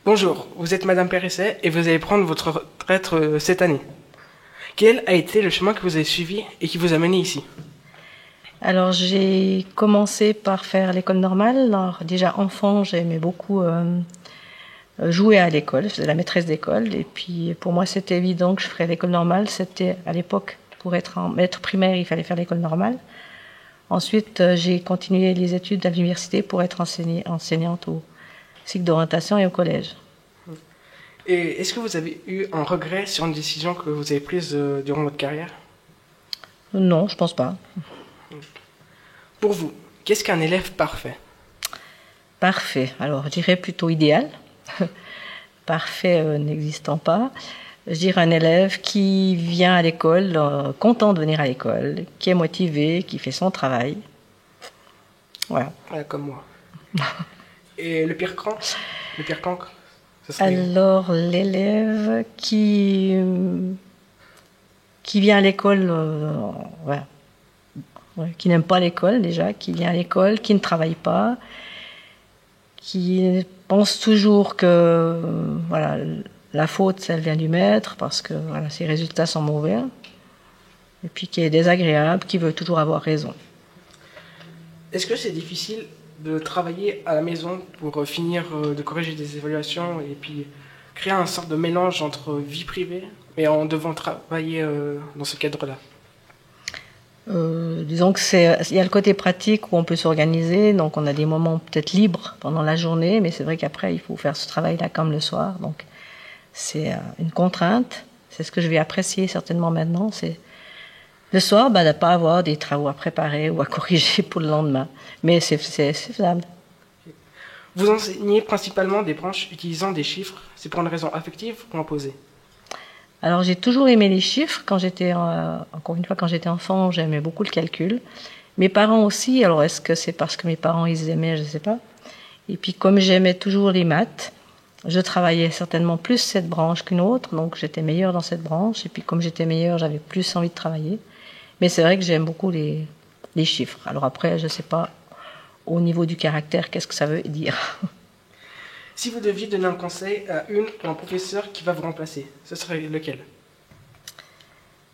Bonjour, vous êtes Madame Périsset et vous allez prendre votre retraite cette année. Quel a été le chemin que vous avez suivi et qui vous a mené ici? Alors j'ai commencé par faire l'école normale. Alors, déjà enfant, j'aimais beaucoup jouer à l'école. Je faisais la maîtresse d'école et puis pour moi c'était évident que je ferais l'école normale. C'était à l'époque, pour être maître primaire, il fallait faire l'école normale. Ensuite j'ai continué les études à l'université pour être enseignante au cycle d'orientation et au collège. Et est-ce que vous avez eu un regret sur une décision que vous avez prise durant votre carrière? Non, je pense pas. Pour vous, qu'est-ce qu'un élève parfait? Parfait. Alors je dirais plutôt idéal. Parfait n'existant pas. Je dirais un élève qui vient à l'école, content de venir à l'école, qui est motivé, qui fait son travail. Voilà. Comme moi. Et le pire cran? Le pire cancre? Ce serait... Alors l'élève qui vient à l'école, voilà. Ouais, qui n'aime pas l'école déjà, qui vient à l'école, qui ne travaille pas, qui pense toujours que voilà, la faute, elle vient du maître parce que voilà, ses résultats sont mauvais, et puis qui est désagréable, qui veut toujours avoir raison. Est-ce que c'est difficile de travailler à la maison pour finir de corriger des évaluations et puis créer un sorte de mélange entre vie privée et en devant travailler dans ce cadre-là? Disons que il y a le côté pratique où on peut s'organiser, donc on a des moments peut-être libres pendant la journée, mais c'est vrai qu'après il faut faire ce travail-là comme le soir, donc c'est une contrainte. C'est ce que je vais apprécier certainement maintenant, c'est le soir, de ne pas avoir des travaux à préparer ou à corriger pour le lendemain, mais c'est faisable. Vous enseignez principalement des branches utilisant des chiffres, c'est pour une raison affective ou imposée? Alors j'ai toujours aimé les chiffres. Encore une fois, quand j'étais enfant, j'aimais beaucoup le calcul. Mes parents aussi. Alors est-ce que c'est parce que mes parents ils aimaient, je ne sais pas. Et puis comme j'aimais toujours les maths, je travaillais certainement plus cette branche qu'une autre, donc j'étais meilleure dans cette branche. Et puis comme j'étais meilleure, j'avais plus envie de travailler. Mais c'est vrai que j'aime beaucoup les chiffres. Alors après, je ne sais pas au niveau du caractère qu'est-ce que ça veut dire. Si vous deviez donner un conseil à une ou un professeur qui va vous remplacer, ce serait lequel?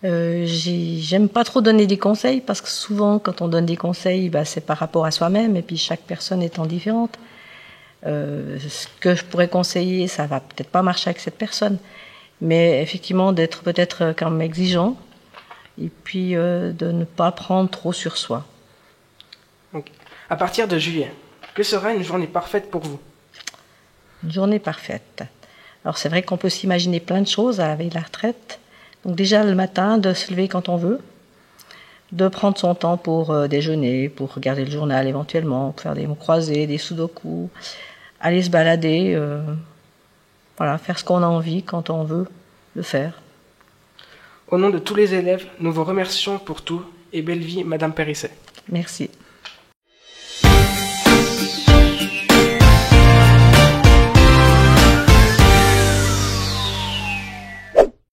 J'aime pas trop donner des conseils parce que souvent quand on donne des conseils, c'est par rapport à soi-même et puis chaque personne étant différente. Ce que je pourrais conseiller, ça va peut-être pas marcher avec cette personne, mais effectivement d'être peut-être quand même exigeant et puis de ne pas prendre trop sur soi. Donc, à partir de juillet, que sera une journée parfaite pour vous? Une journée parfaite. Alors c'est vrai qu'on peut s'imaginer plein de choses à la veille de la retraite. Donc déjà le matin, de se lever quand on veut, de prendre son temps pour déjeuner, pour regarder le journal éventuellement, pour faire des mots croisés, des sudoku, aller se balader, voilà, faire ce qu'on a envie quand on veut le faire. Au nom de tous les élèves, nous vous remercions pour tout et belle vie, Madame Périsset. Merci.